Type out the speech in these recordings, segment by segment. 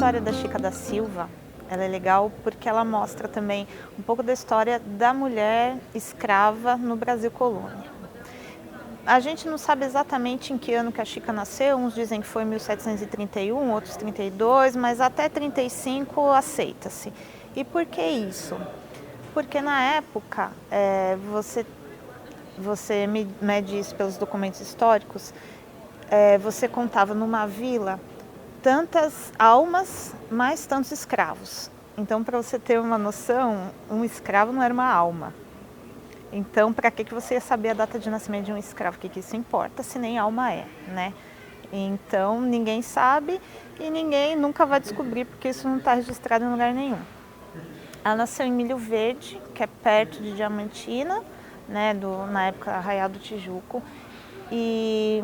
história da Chica da Silva, ela é legal porque ela mostra também um pouco da história da mulher escrava no Brasil colônia. A gente não sabe exatamente em que ano que a Chica nasceu, uns dizem que foi em 1731, outros 32, mas até 35 aceita-se. E por que isso? Porque na época, você mede isso pelos documentos históricos, você contava numa vila tantas almas, mais tantos escravos. Então, para você ter uma noção, um escravo não era uma alma. Então, para que você ia saber a data de nascimento de um escravo? O que isso importa, se nem alma é, né? Então, ninguém sabe e ninguém nunca vai descobrir, porque isso não está registrado em lugar nenhum. Ela nasceu em Milho Verde, que é perto de Diamantina, né, na época Arraial do Tijuco, e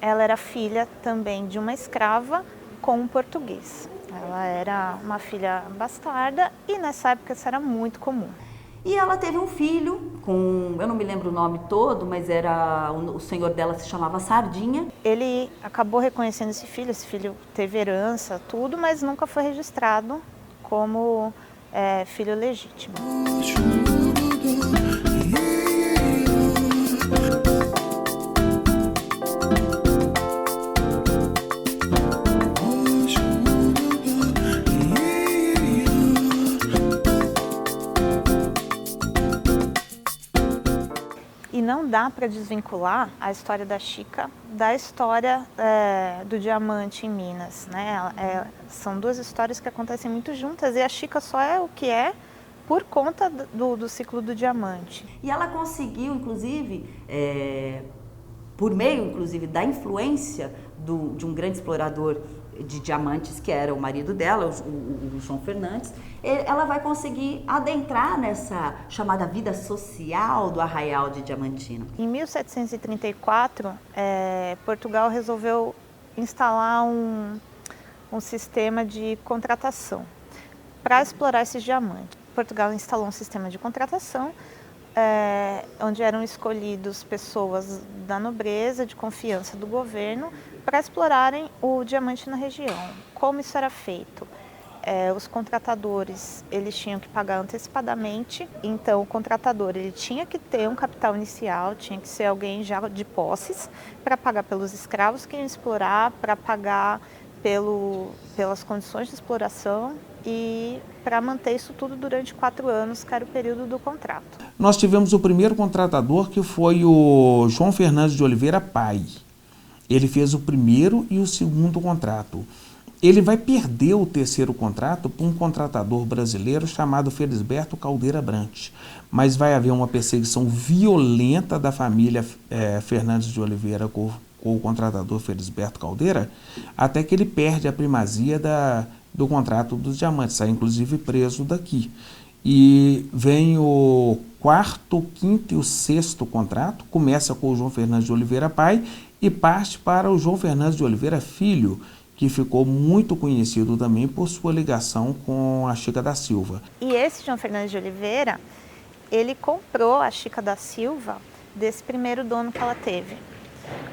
ela era filha também de uma escrava com um português. Ela era uma filha bastarda e nessa época isso era muito comum. E ela teve um filho com, eu não me lembro o nome todo, mas o senhor dela se chamava Sardinha. Ele acabou reconhecendo esse filho teve herança, tudo, mas nunca foi registrado como filho legítimo. E não dá para desvincular a história da Chica da história do diamante em Minas, né? São duas histórias que acontecem muito juntas e a Chica só é o que é por conta do ciclo do diamante. E ela conseguiu, inclusive, por meio, inclusive, da influência de um grande explorador de diamantes, que era o marido dela, o João Fernandes, ela vai conseguir adentrar nessa chamada vida social do Arraial de Diamantina. Em 1734, Portugal resolveu instalar um sistema de contratação para explorar esses diamantes. Portugal instalou um sistema de contratação onde eram escolhidos pessoas da nobreza, de confiança do governo, para explorarem o diamante na região. Como isso era feito? Os contratadores, eles tinham que pagar antecipadamente, então o contratador ele tinha que ter um capital inicial, tinha que ser alguém já de posses, para pagar pelos escravos que iam explorar, para pagar pelas condições de exploração e para manter isso tudo durante 4 anos, que era o período do contrato. Nós tivemos o primeiro contratador, que foi o João Fernandes de Oliveira Pai. Ele fez o primeiro e o segundo contrato. Ele vai perder o terceiro contrato para um contratador brasileiro chamado Felisberto Caldeira Brant. Mas vai haver uma perseguição violenta da família Fernandes de Oliveira com o contratador Felisberto Caldeira, até que ele perde a primazia do contrato dos diamantes, sai inclusive preso daqui. E vem o quarto, o quinto e o sexto contrato, começa com o João Fernandes de Oliveira Pai e parte para o João Fernandes de Oliveira Filho, que ficou muito conhecido também por sua ligação com a Chica da Silva. E esse João Fernandes de Oliveira, ele comprou a Chica da Silva desse primeiro dono que ela teve.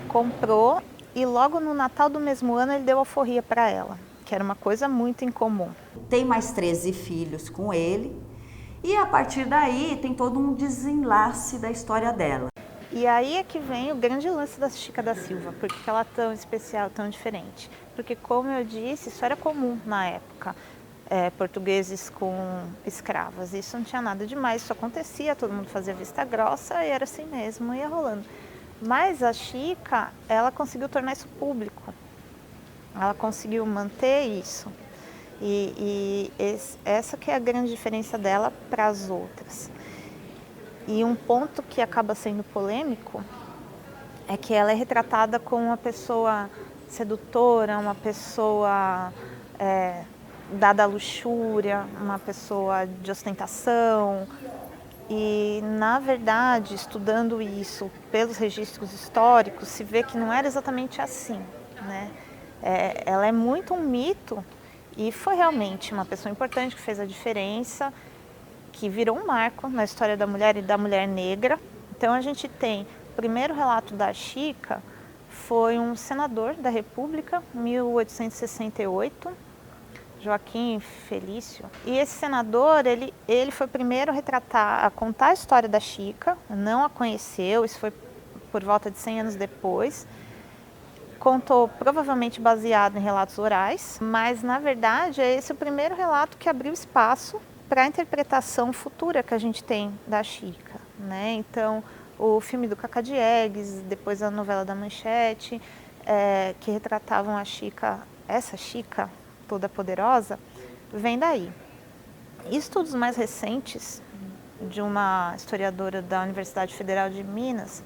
Comprou e logo no Natal do mesmo ano ele deu alforria para ela, que era uma coisa muito incomum. Tem mais 13 filhos com ele e a partir daí tem todo um desenlace da história dela. E aí é que vem o grande lance da Chica da Silva, porque ela é tão especial, tão diferente. Porque, como eu disse, isso era comum na época, portugueses com escravas. Isso não tinha nada demais, isso acontecia, todo mundo fazia vista grossa e era assim mesmo, ia rolando. Mas a Chica, ela conseguiu tornar isso público, ela conseguiu manter isso. Essa que é a grande diferença dela para as outras. E um ponto que acaba sendo polêmico é que ela é retratada como uma pessoa sedutora, uma pessoa dada à luxúria, uma pessoa de ostentação. E, na verdade, estudando isso pelos registros históricos, se vê que não era exatamente assim, né? Ela é muito um mito e foi realmente uma pessoa importante que fez a diferença, que virou um marco na história da mulher e da mulher negra. Então a gente tem o primeiro relato da Chica, foi um senador da República, 1868, Joaquim Felício. E esse senador, ele foi o primeiro a contar a história da Chica, não a conheceu, isso foi por volta de 100 anos depois. Contou provavelmente baseado em relatos orais, mas na verdade é esse o primeiro relato que abriu espaço para a interpretação futura que a gente tem da Chica, né? Então, o filme do Cacá Diegues, depois a novela da Manchete, que retratavam a Chica, essa Chica toda poderosa, vem daí. Estudos mais recentes de uma historiadora da Universidade Federal de Minas,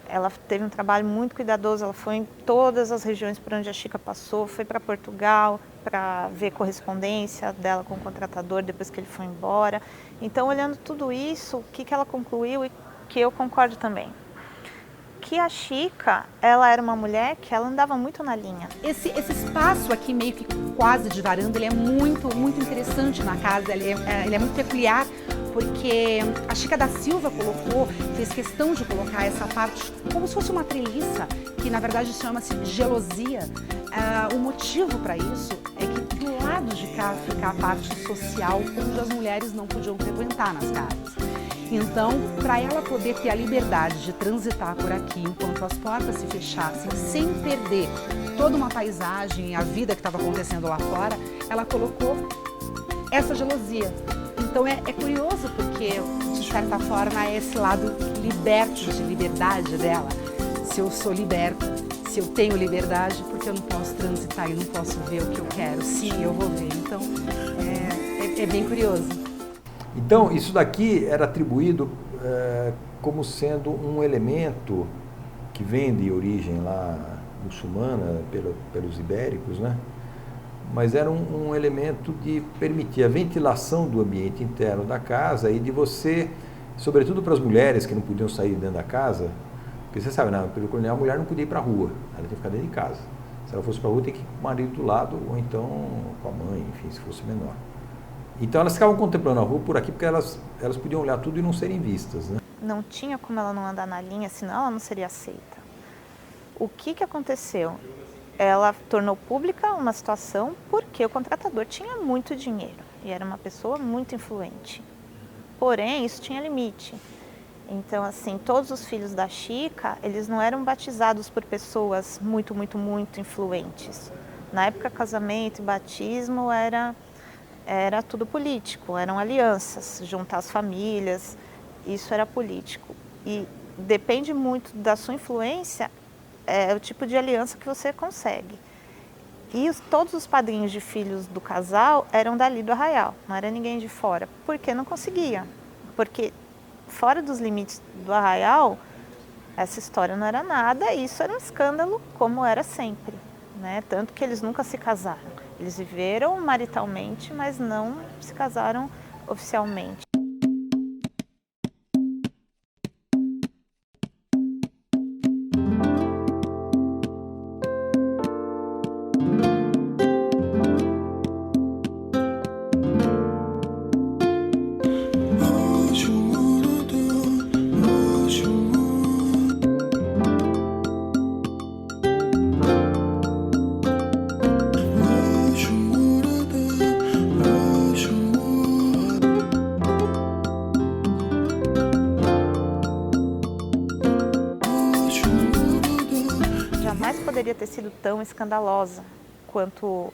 ela teve um trabalho muito cuidadoso, ela foi em todas as regiões por onde a Chica passou, foi para Portugal para ver correspondência dela com o contratador depois que ele foi embora. Então, olhando tudo isso, o que ela concluiu e que eu concordo também? Que a Chica, ela era uma mulher que ela andava muito na linha. Esse espaço aqui, meio que quase de varanda, ele é muito interessante na casa, ele é muito peculiar, porque a Chica da Silva fez questão de colocar essa parte como se fosse uma treliça, que na verdade chama-se gelosia. O motivo para isso é que do lado de cá fica a parte social, onde as mulheres não podiam frequentar nas casas. Então, para ela poder ter a liberdade de transitar por aqui enquanto as portas se fechassem, sem perder toda uma paisagem, a vida que estava acontecendo lá fora, ela colocou essa gelosia. Então é curioso porque, de certa forma, é esse lado liberto de liberdade dela. Se eu sou liberta, se eu tenho liberdade, porque eu não posso transitar e não posso ver o que eu quero. Sim, eu vou ver. Então, é bem curioso. Então, isso daqui era atribuído como sendo um elemento que vem de origem lá muçulmana, pelos ibéricos, né? Mas era um elemento de permitir a ventilação do ambiente interno da casa e de você, sobretudo para as mulheres que não podiam sair dentro da casa, porque você sabe, no período colonial a mulher não podia ir para a rua, ela tinha que ficar dentro de casa. Se ela fosse para a rua, tem que ir com o marido do lado, ou então com a mãe, enfim, se fosse menor. Então elas ficavam contemplando a rua por aqui porque elas podiam olhar tudo e não serem vistas, né? Não tinha como ela não andar na linha, senão ela não seria aceita. O que aconteceu? Ela tornou pública uma situação porque o contratador tinha muito dinheiro e era uma pessoa muito influente. Porém, isso tinha limite. Então, assim, todos os filhos da Chica, eles não eram batizados por pessoas muito influentes. Na época, casamento e batismo era tudo político, eram alianças, juntar as famílias, isso era político. E depende muito da sua influência, o tipo de aliança que você consegue. E todos os padrinhos de filhos do casal eram dali do Arraial, não era ninguém de fora, porque não conseguia. Porque fora dos limites do Arraial, essa história não era nada, e isso era um escândalo como era sempre, né? Tanto que eles nunca se casaram. Eles viveram maritalmente, mas não se casaram oficialmente. Jamais poderia ter sido tão escandalosa quanto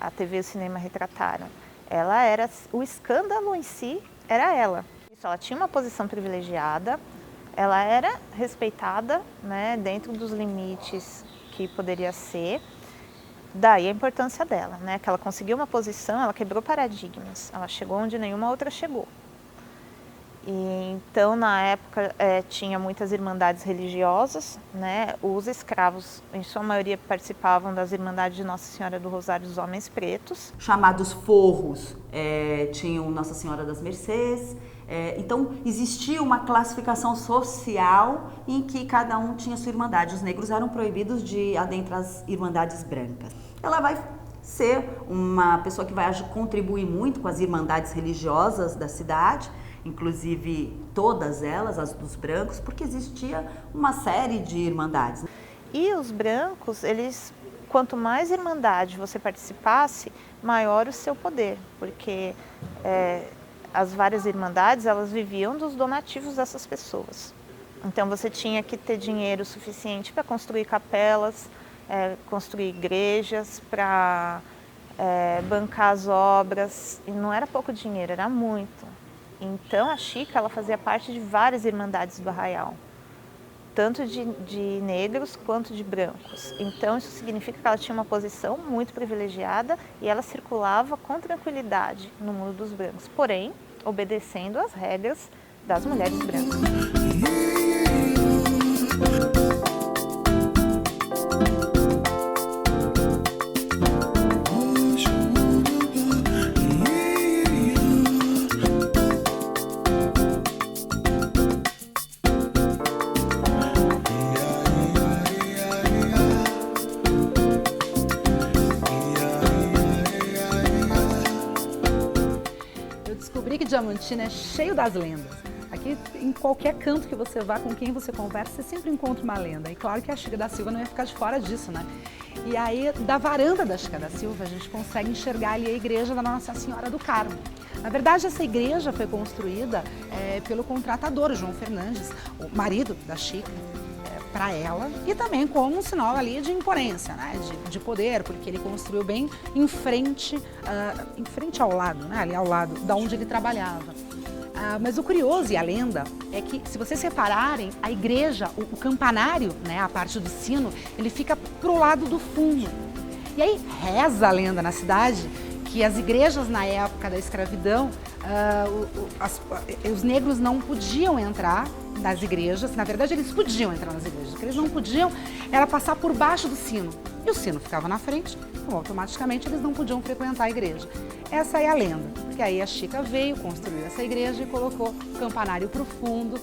a TV e o cinema retrataram. Ela era, o escândalo em si era ela. Ela tinha uma posição privilegiada, ela era respeitada, né, dentro dos limites que poderia ser. Daí a importância dela, né, que ela conseguiu uma posição, ela quebrou paradigmas, ela chegou onde nenhuma outra chegou. E, então, na época, tinha muitas irmandades religiosas, né? Os escravos, em sua maioria, participavam das irmandades de Nossa Senhora do Rosário dos Homens Pretos. Chamados forros, tinham Nossa Senhora das Mercês. Então, existia uma classificação social em que cada um tinha sua irmandade. Os negros eram proibidos de adentrar as irmandades brancas. Ela vai ser uma pessoa que vai contribuir muito com as irmandades religiosas da cidade, inclusive todas elas, as dos brancos, porque existia uma série de irmandades. E os brancos, eles, quanto mais irmandade você participasse, maior o seu poder, porque as várias irmandades, elas viviam dos donativos dessas pessoas. Então você tinha que ter dinheiro suficiente para construir capelas, construir igrejas, para bancar as obras, e não era pouco dinheiro, era muito. Então a Chica, ela fazia parte de várias irmandades do Arraial, tanto de negros quanto de brancos. Então isso significa que ela tinha uma posição muito privilegiada e ela circulava com tranquilidade no mundo dos brancos, porém obedecendo às regras das mulheres brancas. Diamantina é cheio das lendas. Aqui, em qualquer canto que você vá, com quem você conversa, você sempre encontra uma lenda. E claro que a Chica da Silva não ia ficar de fora disso, né? E aí, da varanda da Chica da Silva, a gente consegue enxergar ali a igreja da Nossa Senhora do Carmo. Na verdade, essa igreja foi construída pelo contratador, o João Fernandes, o marido da Chica, para ela, e também como um sinal ali de imponência, né? de poder, porque ele construiu bem em frente ao lado, né? Ali ao lado da onde ele trabalhava. Mas o curioso e a lenda é que, se vocês repararem, a igreja, o campanário, né? A parte do sino, ele fica pro lado do fundo. E aí reza a lenda na cidade que as igrejas na época da escravidão, os negros não podiam entrar nas igrejas. Na verdade, eles podiam entrar nas igrejas. O que eles não podiam era passar por baixo do sino. E o sino ficava na frente, então automaticamente eles não podiam frequentar a igreja. Essa é a lenda, porque aí a Chica veio, construiu essa igreja e colocou o campanário para o fundo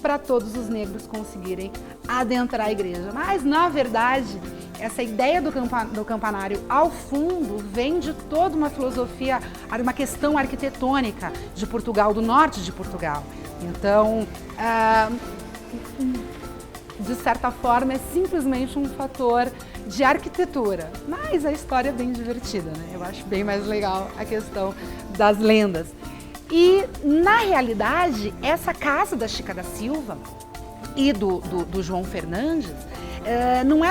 para todos os negros conseguirem adentrar a igreja. Mas, na verdade, essa ideia do campanário ao fundo vem de toda uma filosofia, uma questão arquitetônica de Portugal, do norte de Portugal. Então, de certa forma, é simplesmente um fator de arquitetura. Mas a história é bem divertida, né? Eu acho bem mais legal a questão das lendas. E, na realidade, essa casa da Chica da Silva e do João Fernandes não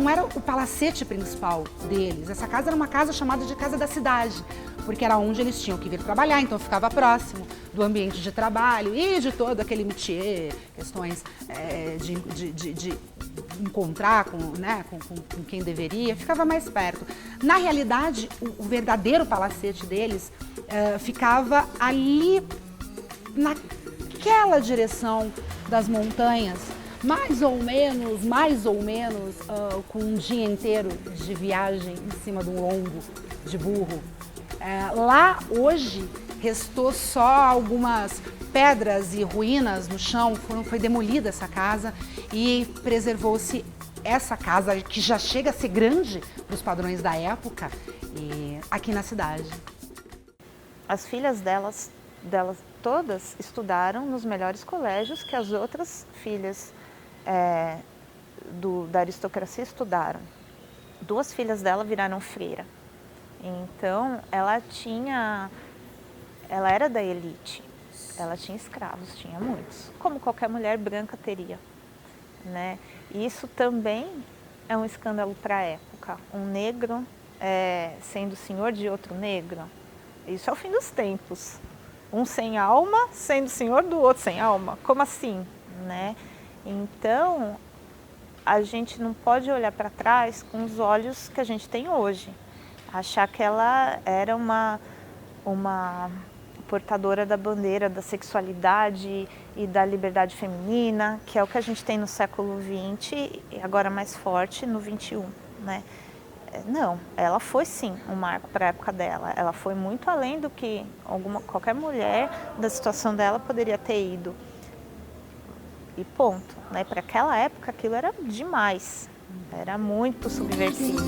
era o palacete principal deles. Essa casa era uma casa chamada de Casa da Cidade, porque era onde eles tinham que vir trabalhar, então ficava próximo do ambiente de trabalho e de todo aquele métier, questões de encontrar com quem deveria, ficava mais perto. Na realidade, o verdadeiro palacete deles ficava ali naquela direção das montanhas, mais ou menos, com um dia inteiro de viagem em cima de um lombo de burro. Lá, hoje, restou só algumas pedras e ruínas no chão, foi demolida essa casa e preservou-se essa casa, que já chega a ser grande para os padrões da época, aqui na cidade. As filhas delas todas estudaram nos melhores colégios que as outras filhas da aristocracia estudaram. 2 filhas dela viraram freira. Então, ela era da elite. Ela tinha escravos, tinha muitos, como qualquer mulher branca teria, né? E isso também é um escândalo para a época. Um negro sendo senhor de outro negro. Isso é o fim dos tempos. Um sem alma sendo senhor do outro sem alma. Como assim, né? Então, a gente não pode olhar para trás com os olhos que a gente tem hoje. Achar que ela era uma portadora da bandeira da sexualidade e da liberdade feminina, que é o que a gente tem no século XX e agora mais forte no XXI, né? Não, ela foi sim um marco para a época dela. Ela foi muito além do que qualquer mulher da situação dela poderia ter ido. E ponto, né? Para aquela época aquilo era demais, era muito subversivo.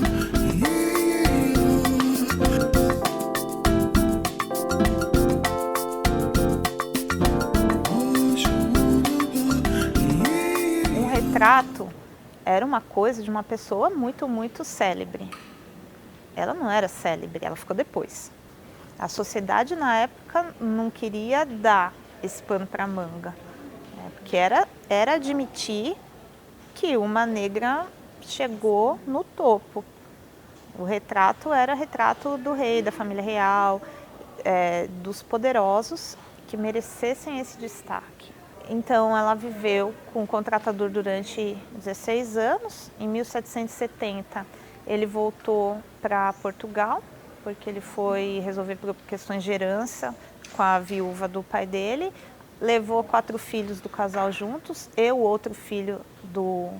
Um retrato era uma coisa de uma pessoa muito, muito célebre. Ela não era célebre, ela ficou depois. A sociedade na época não queria dar esse pano para manga, né? Porque era admitir que uma negra chegou no topo. O retrato era retrato do rei, da família real, dos poderosos que merecessem esse destaque. Então ela viveu com o contratador durante 16 anos. Em 1770 ele voltou para Portugal, porque ele foi resolver questões de herança com a viúva do pai dele. Levou 4 filhos do casal juntos, e o outro filho do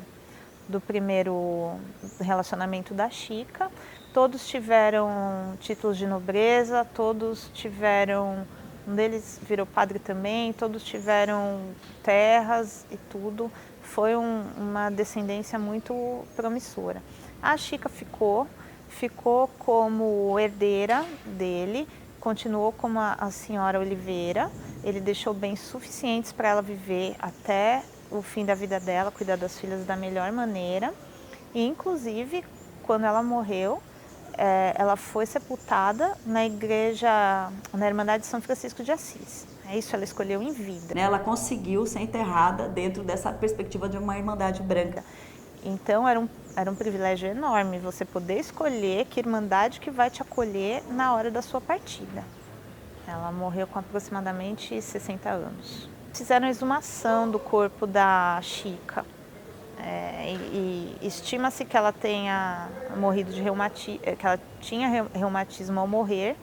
primeiro relacionamento da Chica. Todos tiveram títulos de nobreza, todos tiveram, um deles virou padre também, todos tiveram terras e tudo. Foi uma descendência muito promissora. A Chica ficou como herdeira dele, continuou como a senhora Oliveira. Ele deixou bens suficientes para ela viver até o fim da vida dela, cuidar das filhas da melhor maneira. E, inclusive, quando ela morreu, ela foi sepultada na igreja, na Irmandade de São Francisco de Assis. É isso, ela escolheu em vida. Ela conseguiu ser enterrada dentro dessa perspectiva de uma Irmandade branca. Então era um privilégio enorme você poder escolher que irmandade que vai te acolher na hora da sua partida. Ela morreu com aproximadamente 60 anos. Fizeram exumação do corpo da Chica. E estima-se que ela tenha morrido de reumatismo, que ela tinha reumatismo ao morrer.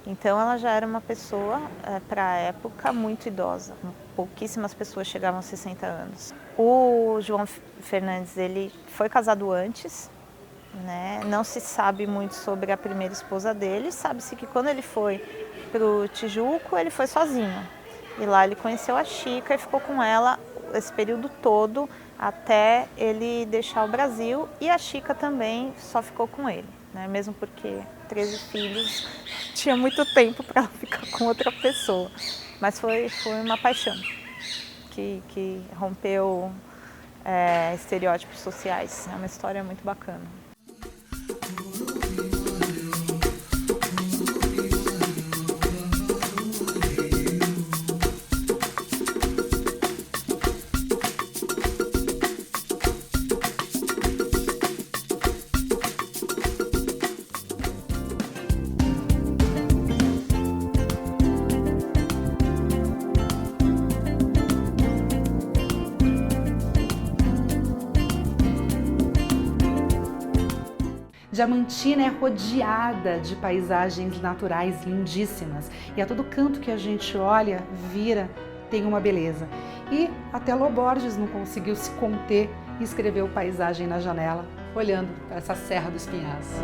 Então ela já era uma pessoa, para a época, muito idosa. Pouquíssimas pessoas chegavam a 60 anos. O João Fernandes, ele foi casado antes, né? Não se sabe muito sobre a primeira esposa dele. Sabe-se que quando ele foi para o Tijuco, ele foi sozinho. E lá ele conheceu a Chica e ficou com ela esse período todo até ele deixar o Brasil. E a Chica também só ficou com ele, né? Mesmo porque 13 filhos, tinha muito tempo para ela ficar com outra pessoa. Mas foi uma paixão que rompeu estereótipos sociais. É uma história muito bacana. Diamantina é rodeada de paisagens naturais lindíssimas e a todo canto que a gente olha, vira, tem uma beleza. E até Lô Borges não conseguiu se conter e escreveu Paisagem na Janela, olhando para essa Serra do Espinhaço.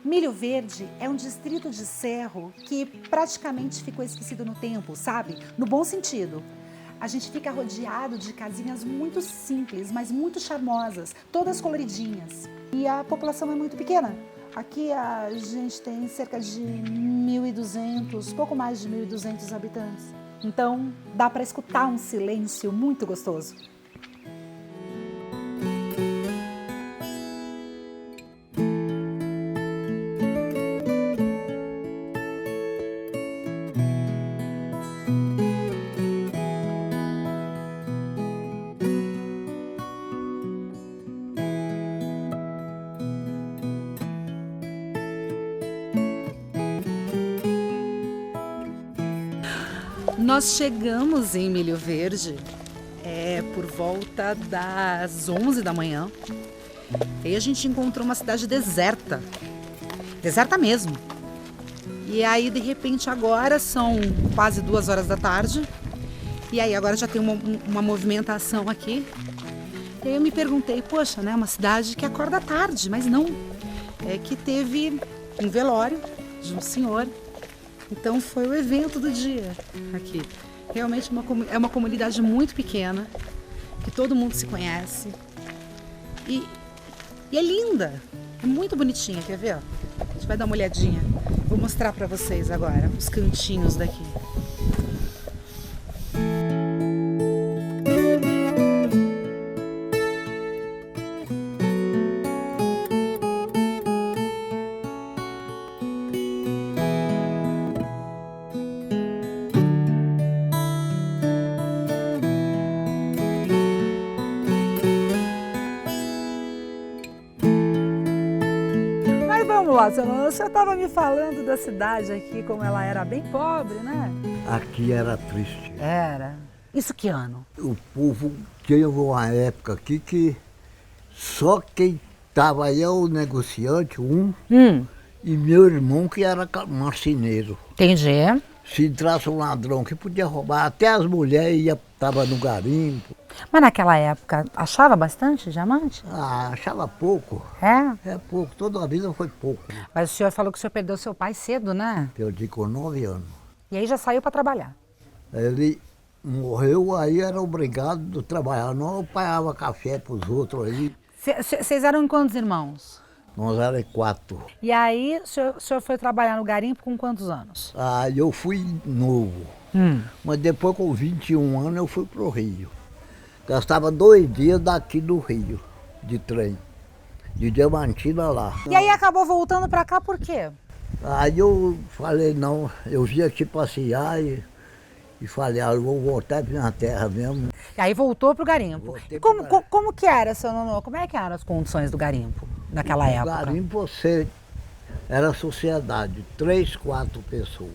Milho Verde é um distrito de Cerro que praticamente ficou esquecido no tempo, sabe? No bom sentido. A gente fica rodeado de casinhas muito simples, mas muito charmosas, todas coloridinhas. E a população é muito pequena. Aqui a gente tem cerca de 1.200, pouco mais de 1.200 habitantes. Então dá para escutar um silêncio muito gostoso. Nós chegamos em Milho Verde por volta das 11 da manhã. E aí a gente encontrou uma cidade deserta. Deserta mesmo. E aí, de repente, agora são quase 2 horas da tarde. E aí agora já tem uma movimentação aqui. E aí eu me perguntei, poxa, né, uma cidade que acorda tarde, mas não. É que teve um velório de um senhor. Então foi o evento do dia aqui. Realmente é uma comunidade muito pequena, que todo mundo se conhece. E é linda, é muito bonitinha, quer ver? Ó? A gente vai dar uma olhadinha. Vou mostrar para vocês agora os cantinhos daqui. Vamos lá, senhor. Você estava me falando da cidade aqui, como ela era bem pobre, né? Aqui era triste. Era. Isso que ano? O povo teve uma época aqui que só quem estava aí é o negociante, e meu irmão que era marceneiro. Entendi. Se entrasse um ladrão que podia roubar, até as mulheres estavam no garimpo. Mas naquela época, achava bastante diamante? Ah, achava pouco. É? É pouco, toda a vida foi pouco. Mas o senhor falou que o senhor perdeu seu pai cedo, né? Perdi com 9 anos. E aí já saiu para trabalhar? Ele morreu, aí era obrigado a trabalhar. Não, eu pagava café para os outros aí. Vocês eram quantos irmãos? Nós éramos 4. E aí o senhor foi trabalhar no garimpo com quantos anos? Aí eu fui novo. Mas depois com 21 anos eu fui pro Rio. Gastava 2 dias daqui do Rio, de trem, de Diamantina lá. E aí acabou voltando para cá por quê? Aí eu falei, não, eu vim aqui passear e falei, eu vou voltar para minha terra mesmo. E aí voltou pro garimpo. Voltei E pro garimpo. como que era, seu Nonô? Como é que eram as condições do garimpo naquela época? O garimpo você era sociedade, 3, 4 pessoas.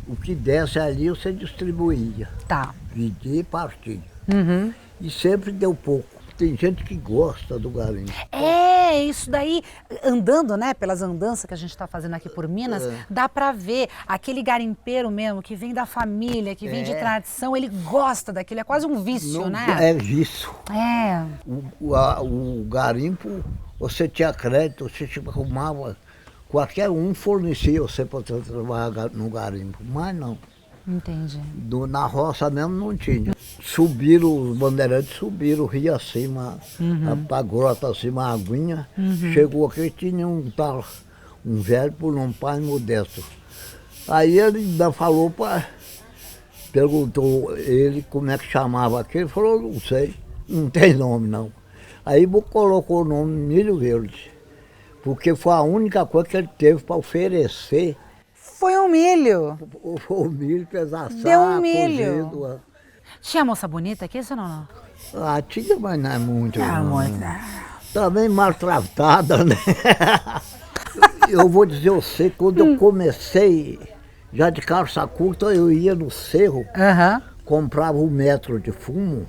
O que desse ali você distribuía. Tá. Vendia e partia. E sempre deu pouco. Tem gente que gosta do garimpo. É, isso daí, andando, né, pelas andanças que a gente está fazendo aqui por Minas, dá para ver aquele garimpeiro mesmo, que vem da família, que vem de tradição, ele gosta daquilo, é quase um vício, Não, né? é vício. É. O garimpo, você tinha crédito, você arrumava, qualquer um fornecia você para trabalhar no garimpo, mas não. Entendi. Na roça mesmo não tinha. Subiram, os bandeirantes subiram o rio acima, a grota acima, a aguinha. Chegou aqui, tinha um tal, um velho por um pai modesto. Aí ele ainda falou, perguntou ele como é que chamava aquele, ele falou, não sei, não tem nome não. Aí colocou o nome Milho Verde, porque foi a única coisa que ele teve para oferecer. Foi um milho. O milho pesaçado. Deu um milho. Cozido. Tinha moça bonita aqui, seu Nonô? Ah, tinha, mas não é muito. Ah, não. muito. Também maltratada, né? Eu vou dizer a você, quando eu comecei, já de calça curta, eu ia no cerro, comprava 1 metro de fumo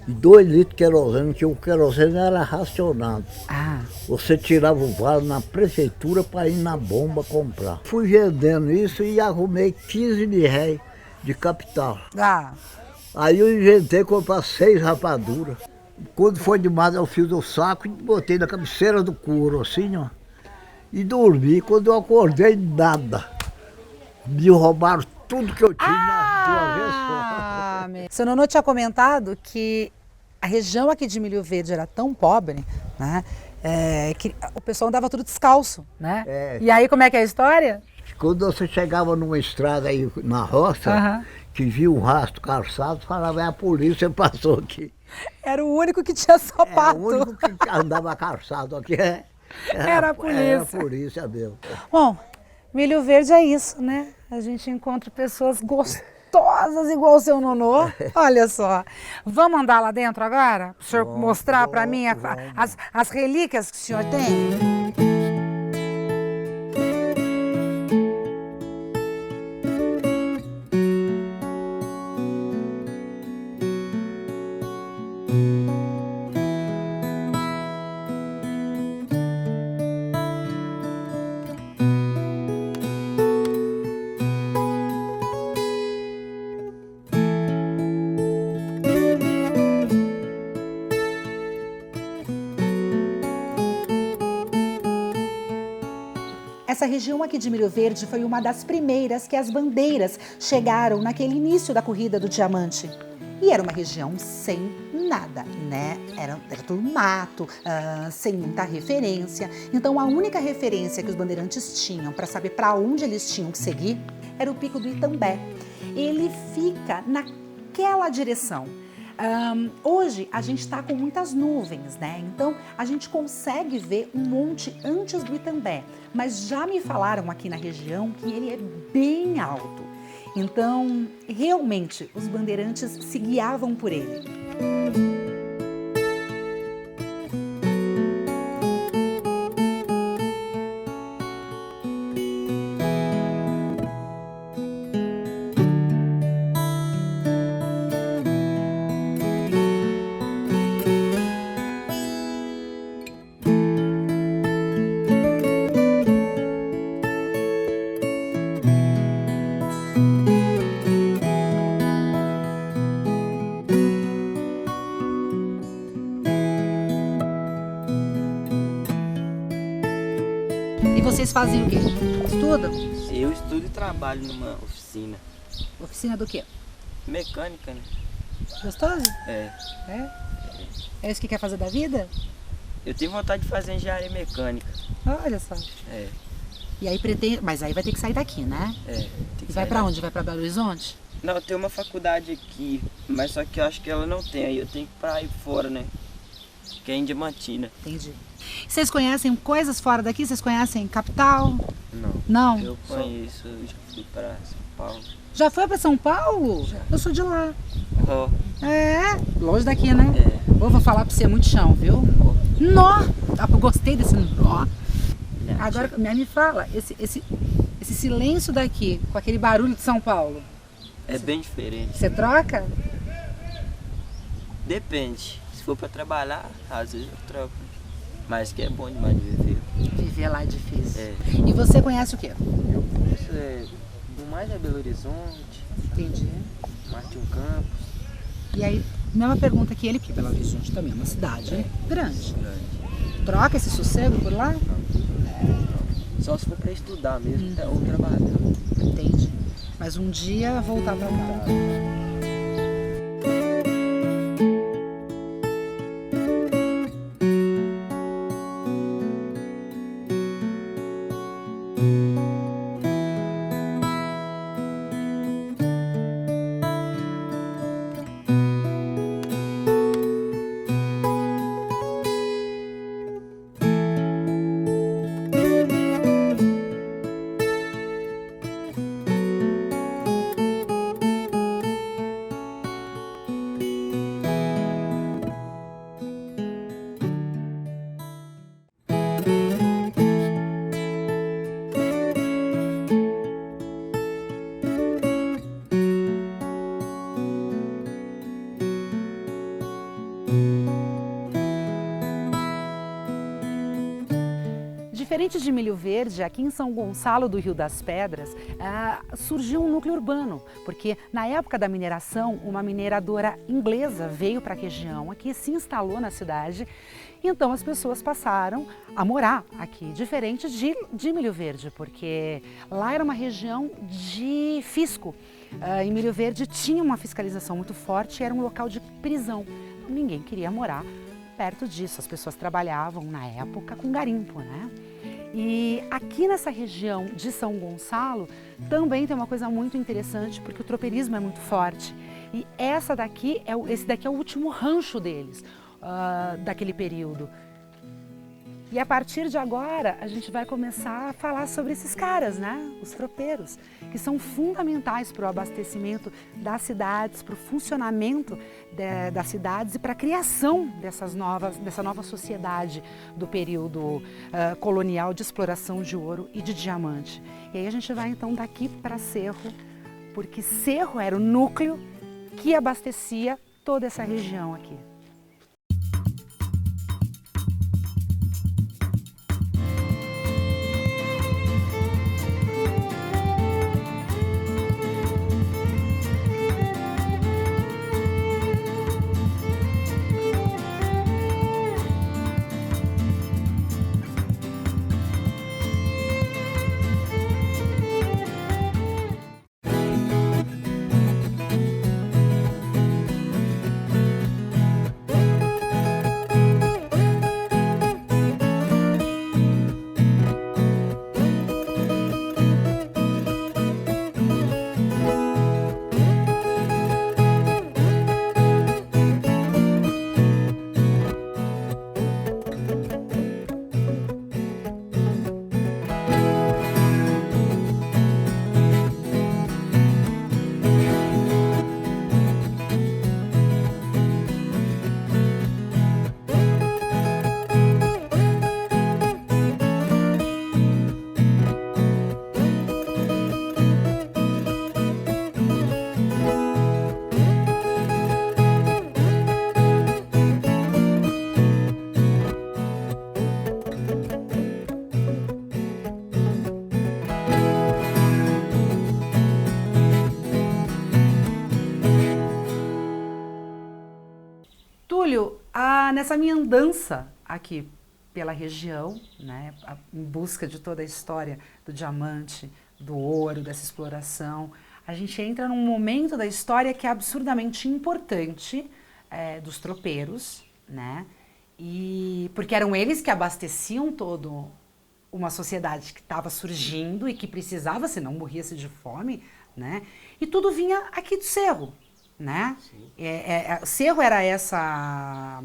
e 2 litros de querosene, que o querosene era racionado. Você tirava o vale na prefeitura para ir na bomba comprar. Fui vendendo isso e arrumei 15 mil réis de capital. Aí eu inventei comprar 6 rapaduras. Quando foi demais, eu fiz o saco e botei na cabeceira do couro, assim, ó. E dormi. Quando eu acordei, nada. Me roubaram tudo que eu tinha de uma vez só. Seu Nonô tinha comentado que a região aqui de Milho Verde era tão pobre, né, que o pessoal andava tudo descalço, né? É. E aí como é que é a história? Quando você chegava numa estrada aí na roça, que via um rastro calçado, falava, é a polícia passou aqui. Era o único que tinha sapato. O único que andava calçado aqui Era a polícia. Era a polícia mesmo. Bom, Milho Verde é isso, né? A gente encontra pessoas gostosas igual o seu Nonô. Olha só. Vamos andar lá dentro agora? Para o senhor mostrar para mim as relíquias que o senhor tem? Essa região aqui de Milho Verde foi uma das primeiras que as bandeiras chegaram naquele início da corrida do diamante. E era uma região sem nada, né? Era tudo mato, sem muita referência. Então a única referência que os bandeirantes tinham para saber para onde eles tinham que seguir era o Pico do Itambé. Ele fica naquela direção. Hoje a gente está com muitas nuvens, né? Então a gente consegue ver um monte antes do Itambé, mas já me falaram aqui na região que ele é bem alto. Então, realmente, os bandeirantes se guiavam por ele. E vocês fazem o quê? Estudam? Eu estudo e trabalho numa oficina. Oficina do quê? Mecânica, né? Gostoso? É. É isso que quer fazer da vida? Eu tenho vontade de fazer engenharia mecânica. Olha só. É. E aí pretende... Mas aí vai ter que sair daqui, né? É. Tem que E vai sair pra daqui. onde? Vai pra Belo Horizonte? Não, tem uma faculdade aqui, mas só que eu acho que ela não tem. Aí eu tenho que ir pra aí fora, né? Que é em Diamantina. Entendi. Vocês conhecem coisas fora daqui? Vocês conhecem capital? Não. Não? Eu conheço, eu já fui pra São Paulo. Já foi pra São Paulo? Já. Eu sou de lá. Ó, É, longe daqui, né? É. Eu vou falar pra você, é muito chão, viu? Nó! Eu gostei desse nó. Agora, me fala, esse silêncio daqui, com aquele barulho de São Paulo, é bem diferente. você troca? Depende. Se for pra trabalhar, às vezes eu troco. Mas que é bom demais de viver. Viver lá é difícil. É. E você conhece o quê? Eu conheço, do mais é Belo Horizonte, Entendi. Martinho Campos. E aí, mesma pergunta que ele, porque Belo Horizonte também é uma cidade grande. Troca esse sossego por lá? Só se for pra estudar mesmo, ou trabalhar. Entendi. Mas um dia voltar pra cá. Diferente de Milho Verde, aqui em São Gonçalo do Rio das Pedras, surgiu um núcleo urbano, porque na época da mineração, uma mineradora inglesa veio para a região aqui, se instalou na cidade, então as pessoas passaram a morar aqui, diferente de Milho Verde, porque lá era uma região de fisco. Em Milho Verde tinha uma fiscalização muito forte, era um local de prisão, ninguém queria morar perto disso. As pessoas trabalhavam na época com garimpo, né? E aqui nessa região de São Gonçalo também tem uma coisa muito interessante, porque o tropeirismo é muito forte. E esse daqui é o último rancho deles, daquele período. E a partir de agora a gente vai começar a falar sobre esses caras, né? Os tropeiros, que são fundamentais para o abastecimento das cidades, para o funcionamento das cidades e para a criação dessa nova sociedade do período colonial de exploração de ouro e de diamante. E aí a gente vai então daqui para Cerro, porque Cerro era o núcleo que abastecia toda essa região aqui. Túlio, nessa minha andança aqui pela região, né, em busca de toda a história do diamante, do ouro, dessa exploração, a gente entra num momento da história que é absurdamente importante, dos tropeiros, né, e porque eram eles que abasteciam toda uma sociedade que estava surgindo e que precisava, senão morria-se de fome, né, e tudo vinha aqui do Cerro. Né? Cerro era essa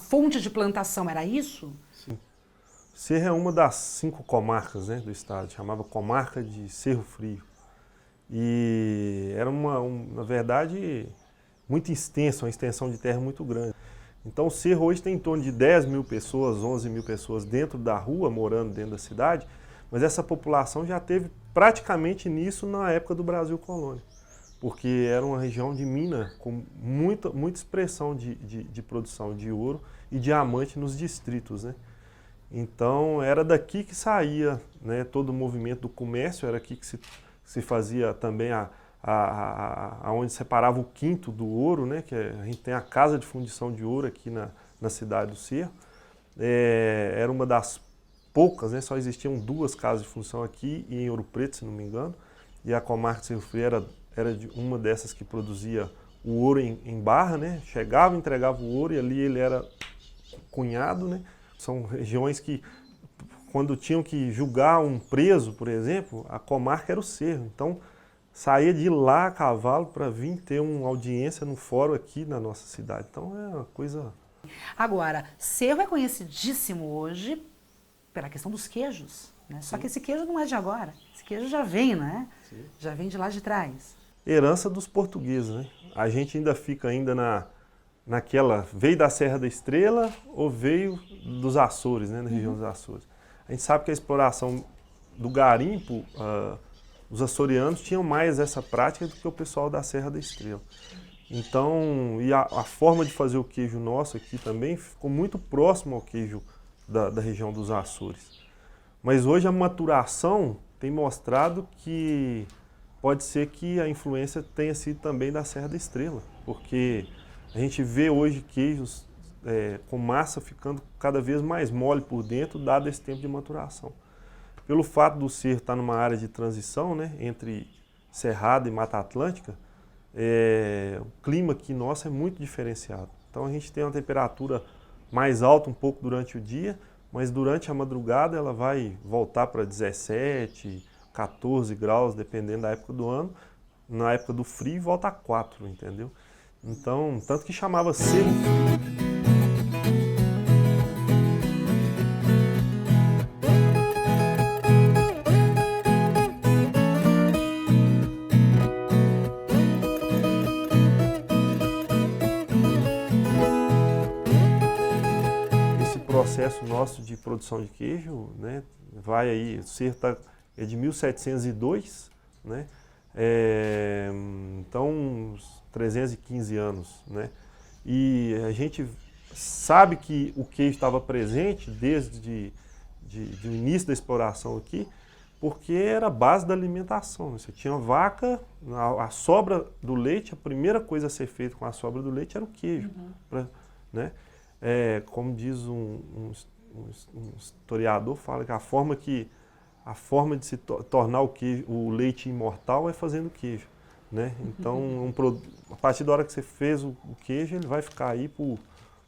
fonte de plantação, era isso? Sim. Cerro é uma das 5 comarcas, né, do estado, chamava Comarca de Cerro Frio. E era na verdade, muito extensa, uma extensão de terra muito grande. Então o Cerro hoje tem em torno de 10 mil pessoas, 11 mil pessoas dentro da rua, morando dentro da cidade, mas essa população já teve praticamente nisso na época do Brasil Colônia. Porque era uma região de mina com muita expressão de produção de ouro e diamante nos distritos, né? Então era daqui que saía, né, todo o movimento do comércio, era aqui que se fazia também onde separava o quinto do ouro, né, que a gente tem a casa de fundição de ouro aqui na cidade do Cerro. Era uma das poucas, né, só existiam 2 casas de fundição aqui e em Ouro Preto, se não me engano, e a comarca de Cerro Frio era de uma dessas que produzia o ouro em barra, né? Chegava, entregava o ouro e ali ele era cunhado, né? São regiões que, quando tinham que julgar um preso, por exemplo, a comarca era o Cerro. Então, saía de lá a cavalo para vir ter uma audiência no fórum aqui na nossa cidade. Então, é uma coisa... Agora, Cerro é conhecidíssimo hoje pela questão dos queijos, né? Só que esse queijo não é de agora. Esse queijo já vem, né? Sim. Já vem de lá de trás. Herança dos portugueses, né? A gente ainda fica naquela, veio da Serra da Estrela ou veio dos Açores, né, na região dos Açores. A gente sabe que a exploração do garimpo, os açorianos tinham mais essa prática do que o pessoal da Serra da Estrela. Então, e a forma de fazer o queijo nosso aqui também ficou muito próximo ao queijo da região dos Açores. Mas hoje a maturação tem mostrado que pode ser que a influência tenha sido também da Serra da Estrela, porque a gente vê hoje queijos com massa ficando cada vez mais mole por dentro, dado esse tempo de maturação. Pelo fato do Cerro estar numa área de transição, né, entre Cerrado e Mata Atlântica, o clima aqui nosso é muito diferenciado. Então a gente tem uma temperatura mais alta um pouco durante o dia, mas durante a madrugada ela vai voltar para 17, 14 graus, dependendo da época do ano. Na época do frio volta a 4, entendeu? Então, tanto que chamava cerro frio. Processo nosso de produção de queijo, né, vai aí, o cerro é de 1702, né, então uns 315 anos, né, e a gente sabe que o queijo estava presente desde o início da exploração aqui, porque era a base da alimentação, né? Você tinha vaca, a sobra do leite, a primeira coisa a ser feita com a sobra do leite era o queijo, né? Como diz um historiador, fala que a forma de se tornar o leite imortal é fazendo queijo, né? Então, a partir da hora que você fez o queijo, ele vai ficar aí por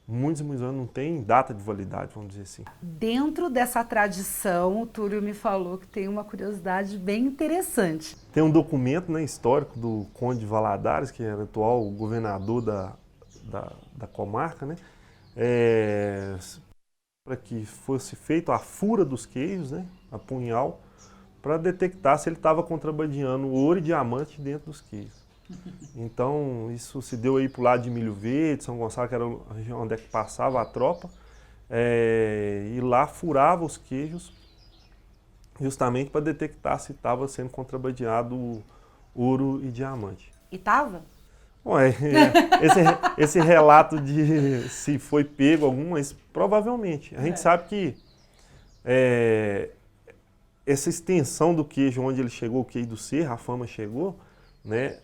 muitos anos, não tem data de validade, vamos dizer assim. Dentro dessa tradição, o Túlio me falou que tem uma curiosidade bem interessante. Tem um documento, né, histórico do Conde de Valadares, que era atual governador da comarca, né? Para que fosse feita a fura dos queijos, né, a punhal, para detectar se ele estava contrabandeando ouro e diamante dentro dos queijos. Então, isso se deu aí para o lado de Milho Verde, São Gonçalo, que era a região onde é que passava a tropa, e lá furava os queijos justamente para detectar se estava sendo contrabandeado ouro e diamante. E estava? Bom, esse relato de se foi pego algum, mas provavelmente. A gente sabe que essa extensão do queijo, onde ele chegou, o queijo do Cerro, a fama chegou, né,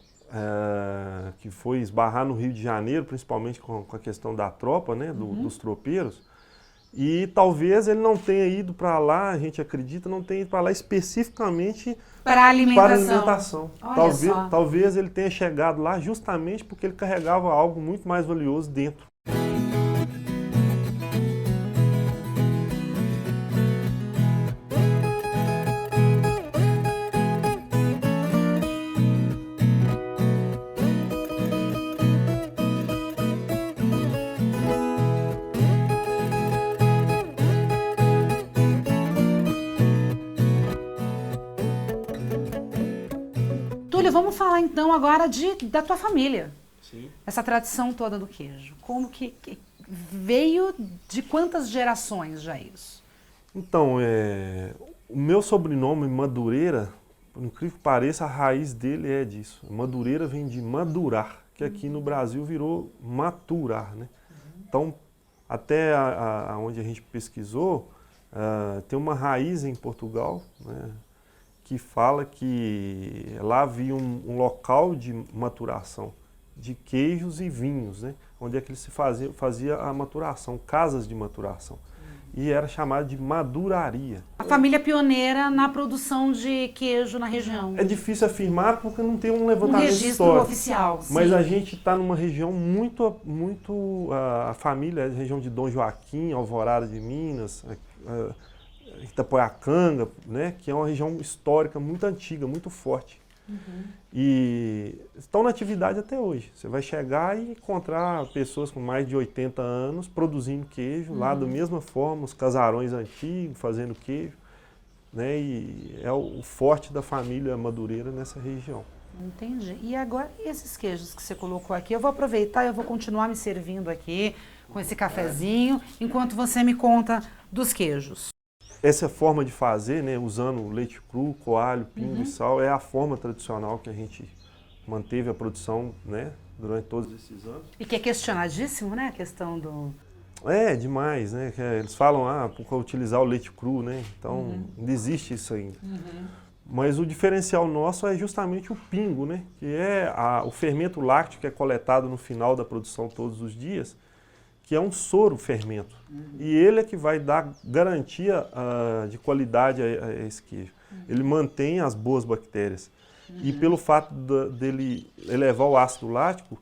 que foi esbarrar no Rio de Janeiro, principalmente com a questão da tropa, né, dos tropeiros. E talvez ele não tenha ido para lá, a gente acredita, não tenha ido para lá especificamente para alimentação. Talvez ele tenha chegado lá justamente porque ele carregava algo muito mais valioso dentro. Vamos falar então agora da tua família. Sim. Essa tradição toda do queijo. Como que veio, de quantas gerações já isso? Então, o meu sobrenome Madureira, por incrível que pareça, a raiz dele é disso. Madureira vem de madurar, que aqui no Brasil virou maturar, né? Então, até onde a gente pesquisou, tem uma raiz em Portugal, né, que fala que lá havia um local de maturação de queijos e vinhos, né? Onde é que se fazia a maturação, casas de maturação. E era chamado de maduraria. A família pioneira na produção de queijo na região. É difícil afirmar porque não tem um levantamento registro histórico oficial. Mas sim. A gente está numa região muito a família é a região de Dom Joaquim, Alvorada de Minas, Itapoiacanga, né, que é uma região histórica muito antiga, muito forte. E estão na atividade até hoje. Você vai chegar e encontrar pessoas com mais de 80 anos produzindo queijo, lá da mesma forma, os casarões antigos fazendo queijo, né, e é o forte da família madureira nessa região. Entendi. E agora, esses queijos que você colocou aqui, eu vou aproveitar e eu vou continuar me servindo aqui com esse cafezinho, enquanto você me conta dos queijos. Essa forma de fazer, né, usando leite cru, coalho, pingo e sal, é a forma tradicional que a gente manteve a produção, né, durante todos esses anos. E que é questionadíssimo, né, a questão do... É, demais, né, eles falam, por utilizar o leite cru, né, então não existe isso ainda. Mas o diferencial nosso é justamente o pingo, né, que é o fermento lácteo que é coletado no final da produção todos os dias, que é um soro fermento. E ele é que vai dar garantia de qualidade a esse queijo. Ele mantém as boas bactérias. E pelo fato dele elevar o ácido lático,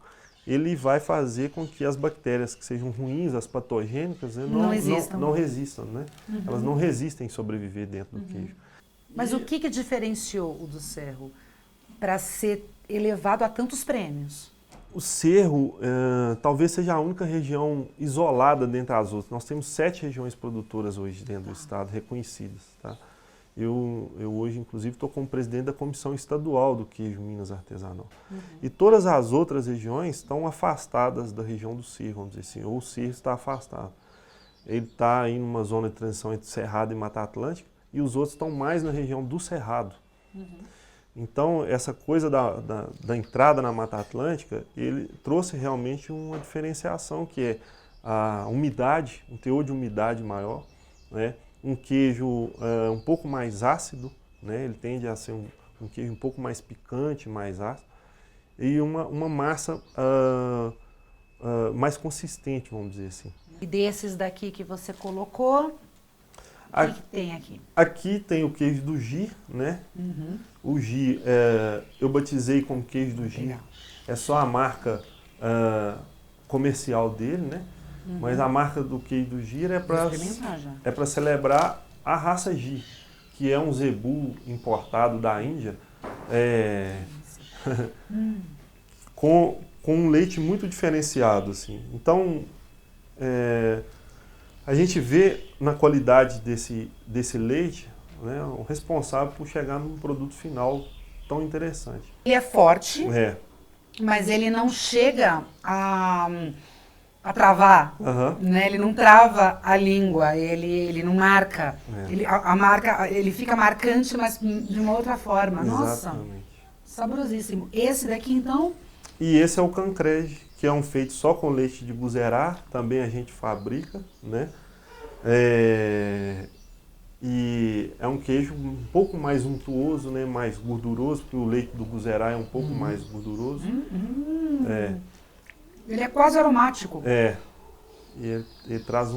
ele vai fazer com que as bactérias que sejam ruins, as patogênicas, né, não resistam, né? Elas não resistem sobreviver dentro do queijo. Mas o que diferenciou o do Cerro para ser elevado a tantos prêmios? O Cerro talvez seja a única região isolada dentre as outras. Nós temos 7 regiões produtoras hoje dentro do estado, reconhecidas. Tá? Eu hoje, inclusive, estou como presidente da Comissão Estadual do Queijo Minas Artesanal. E todas as outras regiões estão afastadas da região do Cerro, vamos dizer assim, ou o Cerro está afastado. Ele está em uma zona de transição entre Cerrado e Mata Atlântica, e os outros estão mais na região do Cerrado. Então, essa coisa da entrada na Mata Atlântica, ele trouxe realmente uma diferenciação, que é a umidade, um teor de umidade maior, né? Um queijo um pouco mais ácido, né? Ele tende a ser um queijo um pouco mais picante, mais ácido, e uma massa mais consistente, vamos dizer assim. E desses daqui que você colocou, o que tem aqui? Aqui tem o queijo do Gi, né? O Gi, eu batizei como queijo do Gi. É só a marca comercial dele, né? Mas a marca do queijo do Gi é para celebrar a raça Gi, que é um zebu importado da Índia, com um leite muito diferenciado, assim. Então, a gente vê na qualidade desse leite, né, o responsável por chegar num produto final tão interessante. Ele é forte, mas ele não chega a travar, né? Ele não trava a língua, ele não marca. Ele fica marcante, mas de uma outra forma. Nossa, saborosíssimo. Esse daqui, então? E esse é o Cancrege, que é um feito só com leite de buzerá, também a gente fabrica, né? E é um queijo um pouco mais untuoso, né? Mais gorduroso, porque o leite do buzerá é um pouco mais gorduroso. Ele é quase aromático. E ele traz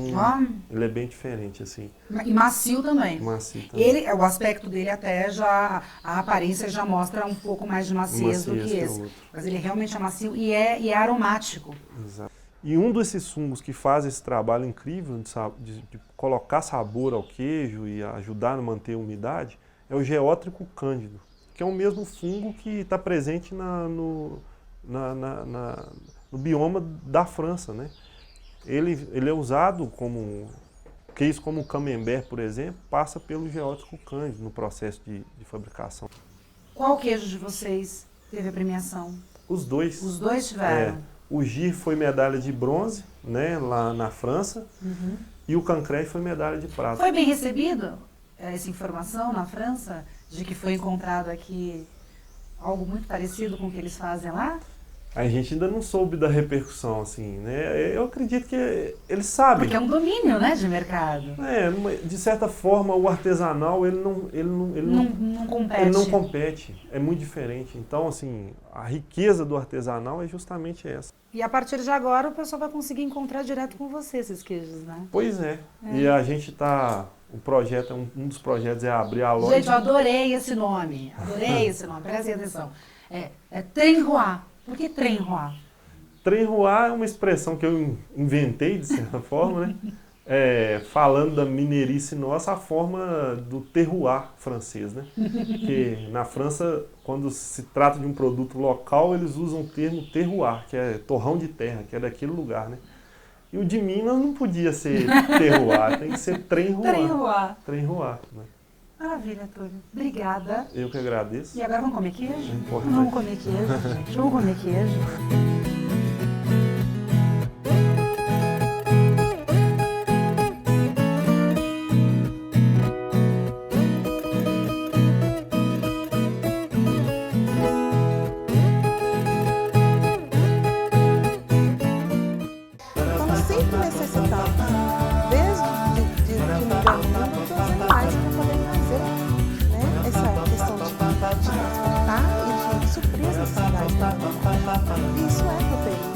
ele é bem diferente, assim. E macio também. Macio também. O aspecto dele até a aparência já mostra um pouco mais de maciez do que esse. Mas ele realmente é macio e é aromático. Exato. E um desses fungos que faz esse trabalho incrível de colocar sabor ao queijo e ajudar a manter a umidade é o Geótrico cândido, que é o mesmo fungo que está presente no bioma da França, né? Ele é usado como queijo, como o camembert, por exemplo, passa pelo Geótrico cândido no processo de fabricação. Qual queijo de vocês teve a premiação? Os dois. Os dois tiveram? O Gi foi medalha de bronze, né, lá na França, e o Cancrege foi medalha de prata. Foi bem recebido essa informação na França, de que foi encontrado aqui algo muito parecido com o que eles fazem lá? A gente ainda não soube da repercussão, assim, né? Eu acredito que eles sabem. Porque é um domínio, né, de mercado. De certa forma, o artesanal, ele não compete. Ele não compete, é muito diferente. Então, assim, a riqueza do artesanal é justamente essa. E a partir de agora, o pessoal vai conseguir encontrar direto com você esses queijos, né? Pois é. E a gente está... O projeto, um dos projetos é abrir a loja. Gente, eu adorei esse nome. Prestem atenção. É Trenroy. Por que Trenroy? Trenroy é uma expressão que eu inventei, de certa forma, né? Falando da mineirice nossa, a forma do terroir francês, né? Porque na França, quando se trata de um produto local, eles usam o termo terroir, que é torrão de terra, que é daquele lugar, né? E o de Minas não podia ser terroir, tem que ser Trenroy. Trenroy, né? Maravilha, Túlio. Obrigada. Eu que agradeço. E agora vamos comer queijo? É importante. Vamos comer queijo, gente. Vamos comer queijo. Então, sempre necessitamos, desde que no caminho, dos animais para poder fazer, né, essa questão de transportar e de suprir as necessidades da humanidade. Isso é proteína.